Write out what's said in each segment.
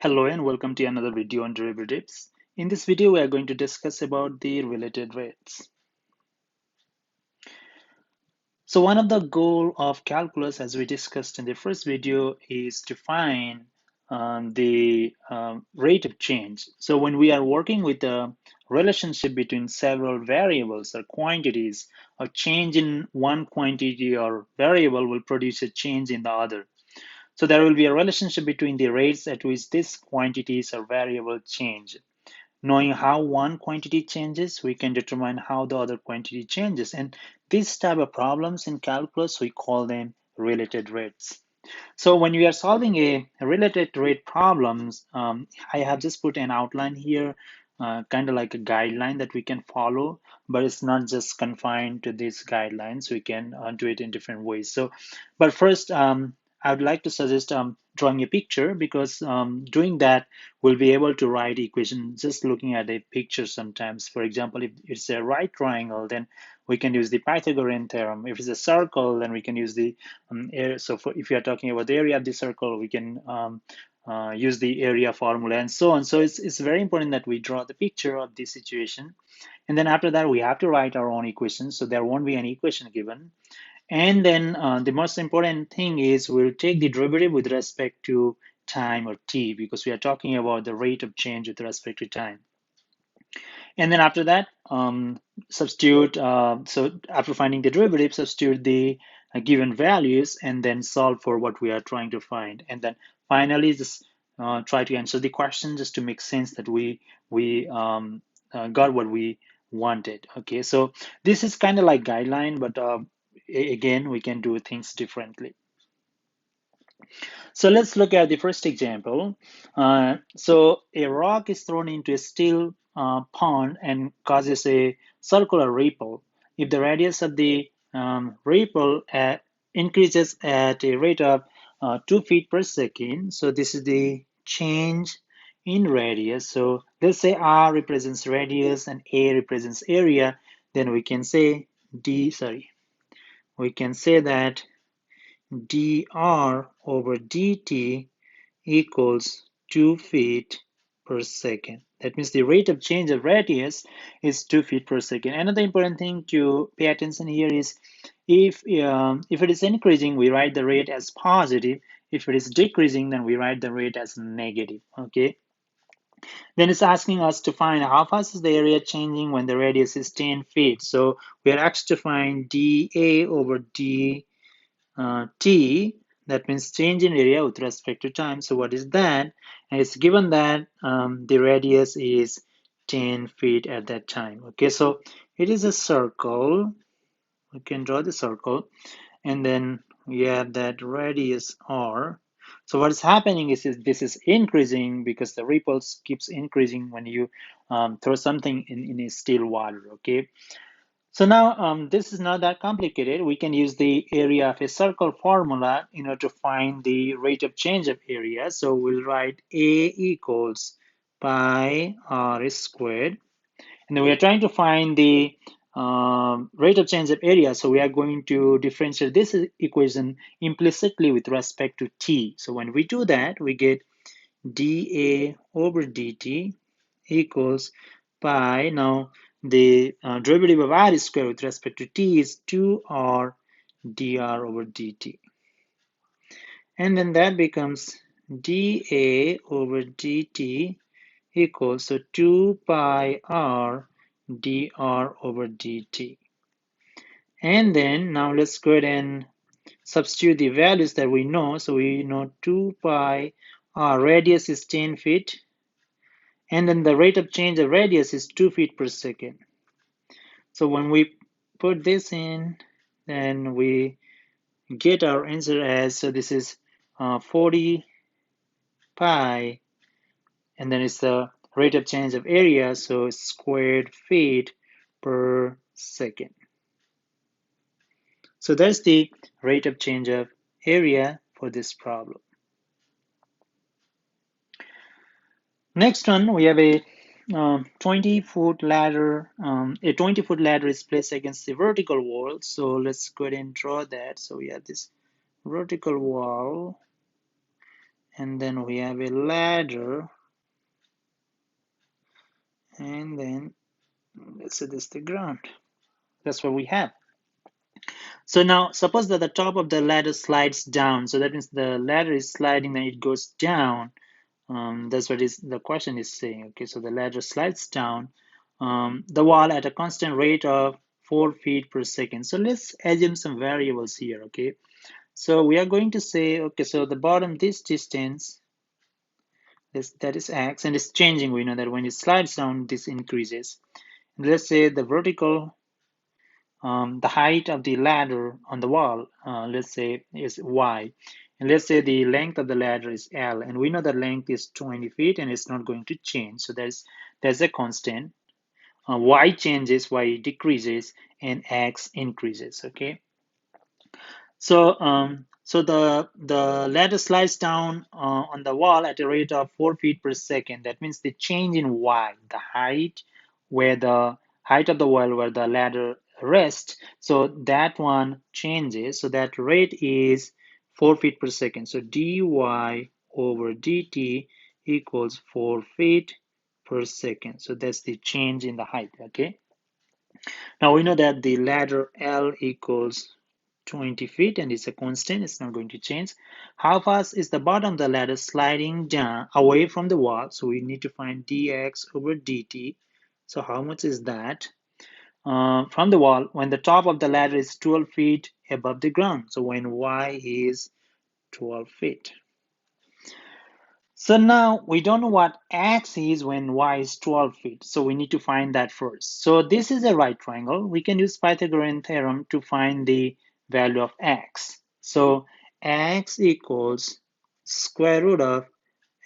Hello and welcome to another video on derivatives. In this video, we are going to discuss about the related rates. So one of the goal of calculus, as we discussed in the first video, is to find the rate of change. So when we are working with a relationship between several variables or quantities, a change in one quantity or variable will produce a change in the other. So there will be a relationship between the rates at which these quantities or variable change. Knowing how one quantity changes, we can determine how the other quantity changes. And these type of problems in calculus, we call them related rates. So when we are solving a related rate problems, I have just put an outline here, kind of like a guideline that we can follow, but it's not just confined to these guidelines. We can do it in different ways. So, but first, I would like to suggest drawing a picture because doing that, we'll be able to write equation just looking at a picture sometimes. For example, if it's a right triangle, then we can use the Pythagorean theorem. If it's a circle, then we can use the area. So if you are talking about the area of the circle, we can use the area formula and so on. So it's very important that we draw the picture of the situation. And then after that, we have to write our own equation. So there won't be any equation given. And then the most important thing is we'll take the derivative with respect to time or t because we are talking about the rate of change with respect to time. And then after that, substitute, so after finding the derivative, substitute the given values and then solve for what we are trying to find. And then finally, just try to answer the question just to make sense that we got what we wanted. Okay, so this is kind of like guideline, but again, we can do things differently. So let's look at the first example. So a rock is thrown into a still pond and causes a circular ripple. If the radius of the ripple increases at a rate of 2 feet per second, so this is the change in radius. So let's say R represents radius and A represents area, then we can say we can say that dr over dt equals 2 feet per second. That means the rate of change of radius is 2 feet per second. Another important thing to pay attention here is if it is increasing, we write the rate as positive. If it is decreasing, then we write the rate as negative. Okay. Then it's asking us to find how fast is the area changing when the radius is 10 feet. So we are asked to find dA over d t, that means change in area with respect to time. So what is that? And it's given that the radius is 10 feet at that time. Okay, so it is a circle. We can draw the circle, and then we have that radius r. So what is happening is this is increasing because the ripples keeps increasing when you throw something in a still water. Okay, so now this is not that complicated. We can use the area of a circle formula in order to find the rate of change of area. So we'll write A equals pi r squared. And then we are trying to find the rate of change of area. So we are going to differentiate this equation implicitly with respect to t. So when we do that, we get dA over dt equals pi. Now the derivative of r squared with respect to t is 2r dr over dt. And then that becomes dA over dt equals so 2 pi r dr over dt. And then now let's go ahead and substitute the values that we know. So we know 2 pi r radius is 10 feet. And then the rate of change of radius is 2 feet per second. So when we put this in, then we get our answer as, so this is 40 pi, and then it's the rate of change of area, so squared feet per second. So that's the rate of change of area for this problem. Next one, we have a 20-foot ladder. A 20-foot ladder is placed against the vertical wall. So let's go ahead and draw that. So we have this vertical wall, and then we have a ladder, and then let's say this is the ground. That's what we have. So now suppose that the top of the ladder slides down. So that means the ladder is sliding and it goes down. That's what the question is saying. Okay, so the ladder slides down the wall at a constant rate of 4 feet per second. So let's assume some variables here. Okay, so we are going to say, okay, so the bottom, this distance, that is x, and it's changing. We know that when it slides down, this increases. And let's say the vertical, the height of the ladder on the wall, let's say is y. And let's say the length of the ladder is L, and we know the length is 20 feet and it's not going to change. So there's a constant. Y changes, Y decreases, and X increases. Okay. So the ladder slides down on the wall at a rate of 4 feet per second. That means the change in y, the height, where the height of the wall where the ladder rests. So that one changes. So that rate is 4 feet per second. So dy over dt equals 4 feet per second. So that's the change in the height. Okay. Now we know that the ladder L equals 20 feet and it's a constant, it's not going to change. How fast is the bottom of the ladder sliding down away from the wall? So we need to find dx over dt. So how much is that? From the wall when the top of the ladder is 12 feet above the ground. So when y is 12 feet. So now we don't know what x is when y is 12 feet. So we need to find that first. So this is a right triangle. We can use Pythagorean theorem to find the value of x. So x equals square root of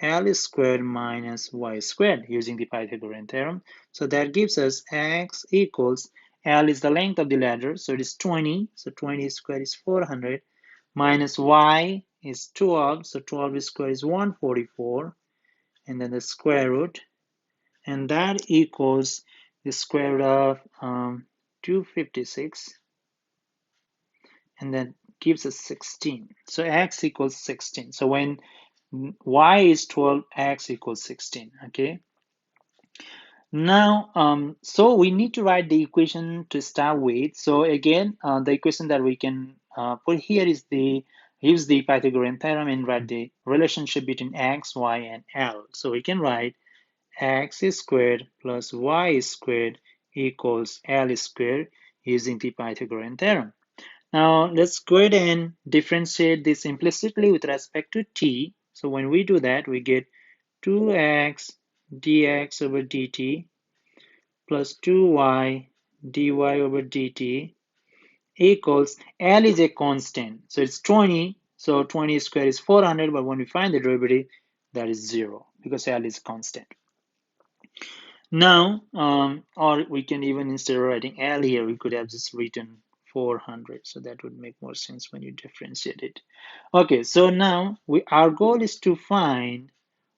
L squared minus y squared using the Pythagorean theorem. So that gives us x equals L is the length of the ladder. So it is 20. So 20 squared is 400 minus y is 12, so 12 squared is 144, and then the square root, and that equals the square root of 256, and that gives us 16. So x equals 16. So when y is 12, x equals 16, okay? Now, so we need to write the equation to start with. So again, the equation that we can put here is use the Pythagorean theorem and write the relationship between x, y, and L. So we can write x squared plus y squared equals L squared using the Pythagorean theorem. Now let's go ahead and differentiate this implicitly with respect to t. So when we do that, we get 2x dx over dt plus 2y dy over dt equals L is a constant. So it's 20. So 20 squared is 400. But when we find the derivative, that is 0 because L is constant. Now, or we can even, instead of writing L here, we could have just written 400. So that would make more sense when you differentiate it. Okay, so now our goal is to find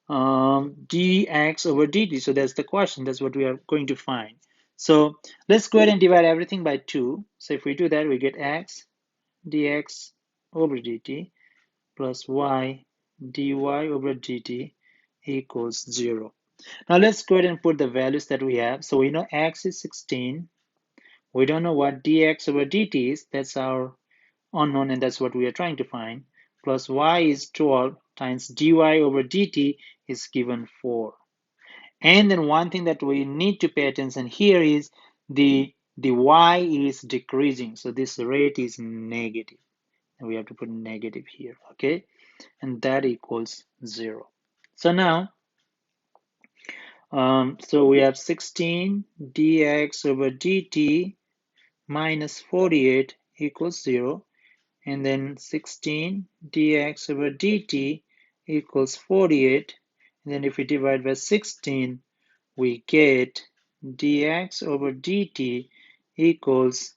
dx over dt. So that's the question. That's what we are going to find. So let's go ahead and divide everything by 2. So if we do that, we get x dx over dt plus y dy over dt equals 0. Now let's go ahead and put the values that we have. So we know x is 16. We don't know what dx over dt is. That's our unknown, and that's what we are trying to find. Plus y is 12 times dy over dt is given 4. And then one thing that we need to pay attention here is the y is decreasing. So this rate is negative. And we have to put negative here, okay? And that equals 0. So now, so we have 16 dx over dt minus 48 equals 0. And then 16 dx over dt equals 48. And then if we divide by 16, we get dx over dt equals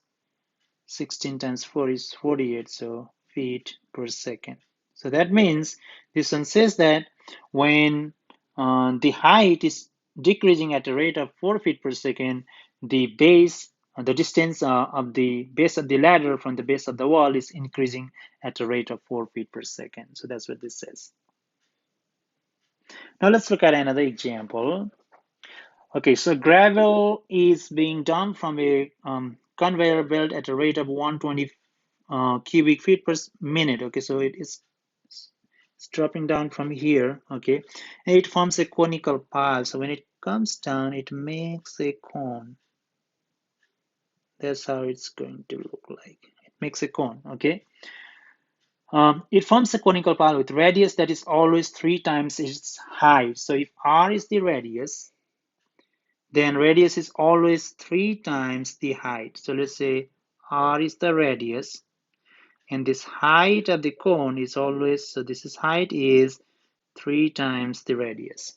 16 times 4 is 48, so feet per second. So that means this one says that when the height is decreasing at a rate of 4 feet per second, the base, the distance of the base of the ladder from the base of the wall is increasing at a rate of 4 feet per second. So that's what this says. Now let's look at another example. Okay, so gravel is being dumped from a conveyor belt at a rate of 120 cubic feet per minute. Okay, so it's dropping down from here. Okay, and it forms a conical pile. So when it comes down, it makes a cone. That's how it's going to look like. It makes a cone. Okay. It forms a conical pile with radius that is always 3 times its height. So if r is the radius, then radius is always 3 times the height. So let's say r is the radius, and this height of the cone is always, so this is height is 3 times the radius.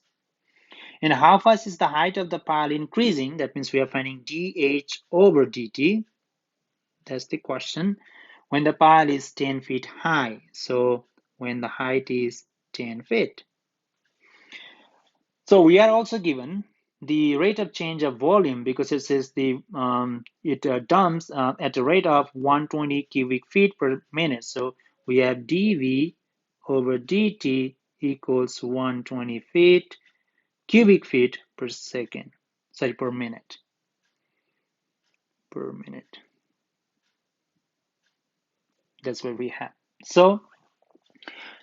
And how fast is the height of the pile increasing? That means we are finding dh over dt. That's the question. When the pile is 10 feet high. So when the height is 10 feet. So we are also given the rate of change of volume because it says it dumps at a rate of 120 cubic feet per minute. So we have dV over dt equals 120 cubic feet per second. Sorry, per minute. Per minute. That's what we have. So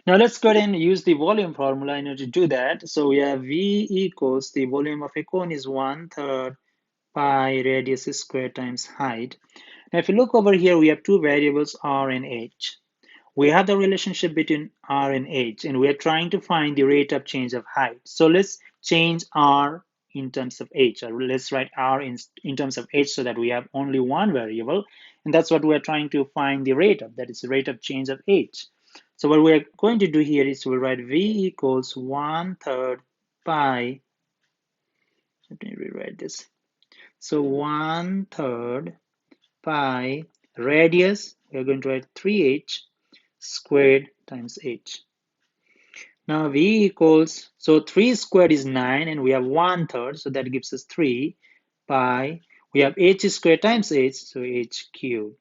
now let's go ahead and use the volume formula in order to do that. So we have V equals the volume of a cone is 1/3 pi radius squared times height. Now if you look over here, we have two variables r and h. We have the relationship between r and h, and we are trying to find the rate of change of height. So let's change r in terms of h, or let's write r in terms of h so that we have only one variable, and that's what we're trying to find the rate of, that is the rate of change of h. So what we're going to do here is we'll write v equals 1/3 pi, let me rewrite this. So 1/3 pi radius, we're going to write 3h squared times h. Now v equals, so 3 squared is 9 and we have 1/3, so that gives us 3 pi. We have h squared times h, so h cubed.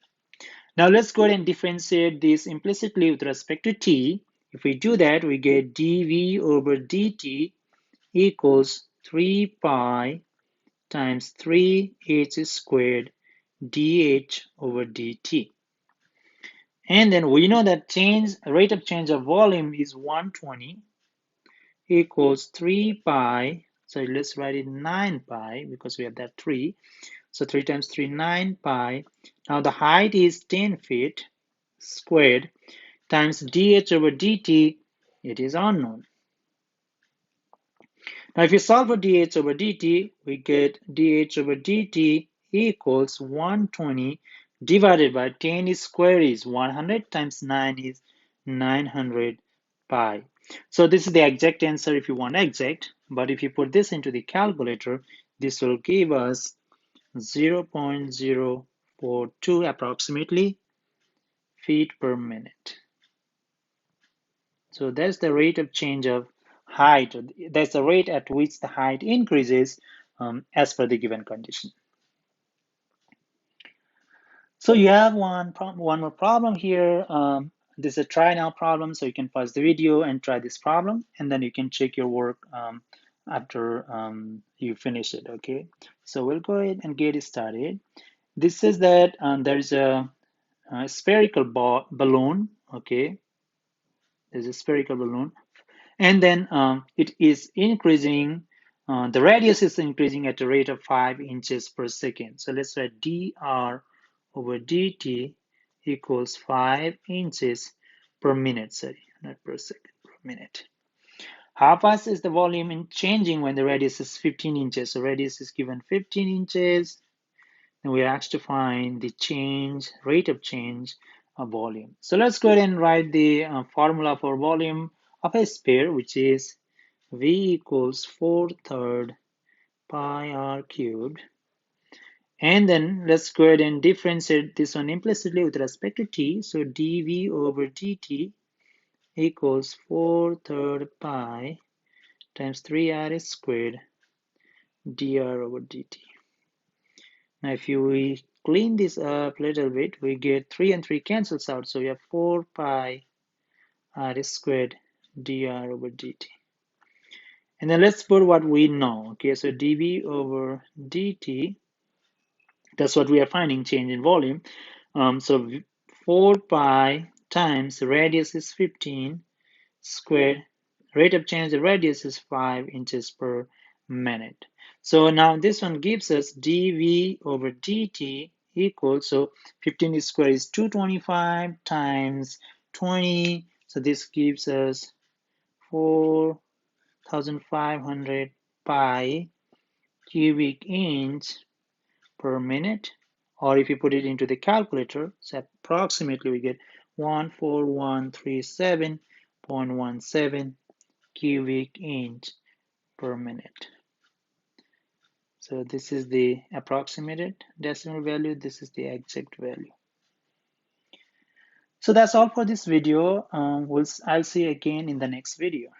Now let's go ahead and differentiate this implicitly with respect to t. If we do that, we get dv over dt equals 3 pi times 3h squared dh over dt. And then we know that rate of change of volume is 120 equals 3 pi. So let's write it 9 pi because we have that 3. So 3 times 3, 9 pi. Now the height is 10 feet squared times dh over dt. It is unknown. Now if you solve for dh over dt, we get dh over dt equals 120 divided by 10 squared is 100 times 9 is 900 pi. So this is the exact answer if you want exact, but if you put this into the calculator, this will give us 0.042 approximately feet per minute. So that's the rate of change of height. That's the rate at which the height increases as per the given condition. So you have one more problem here. This is a try now problem, so you can pause the video and try this problem, and then you can check your work after you finish it, okay? So we'll go ahead and get it started. This says that there is a spherical balloon, okay? There's a spherical balloon, and then it is increasing, the radius is increasing at a rate of 5 inches per second. So let's write dr over dt equals 5 inches per minute, sorry, not per second, per minute. How fast is the volume in changing when the radius is 15 inches? So radius is given 15 inches, and we're asked to find the rate of change of volume. So let's go ahead and write the formula for volume of a sphere, which is V equals 4/3 pi r cubed. And then let's go ahead and differentiate this one implicitly with respect to t. So dv over dt equals 4/3 pi times 3r squared dr over dt. Now if we clean this up a little bit, we get 3 and 3 cancels out. So we have 4 pi r squared dr over dt. And then let's put what we know. Okay, so dV over dt, that's what we are finding, change in volume. So 4 pi times the radius is 15 squared. Rate of change of radius is 5 inches per minute. So now this one gives us dV over dt equals, so 15 squared is 225 times 20. So this gives us 4,500 pi cubic inch per minute. Or if you put it into the calculator, so approximately we get 14137.17 cubic inch per minute. So this is the approximated decimal value. This is the exact value. So that's all for this video. I'll see you again in the next video.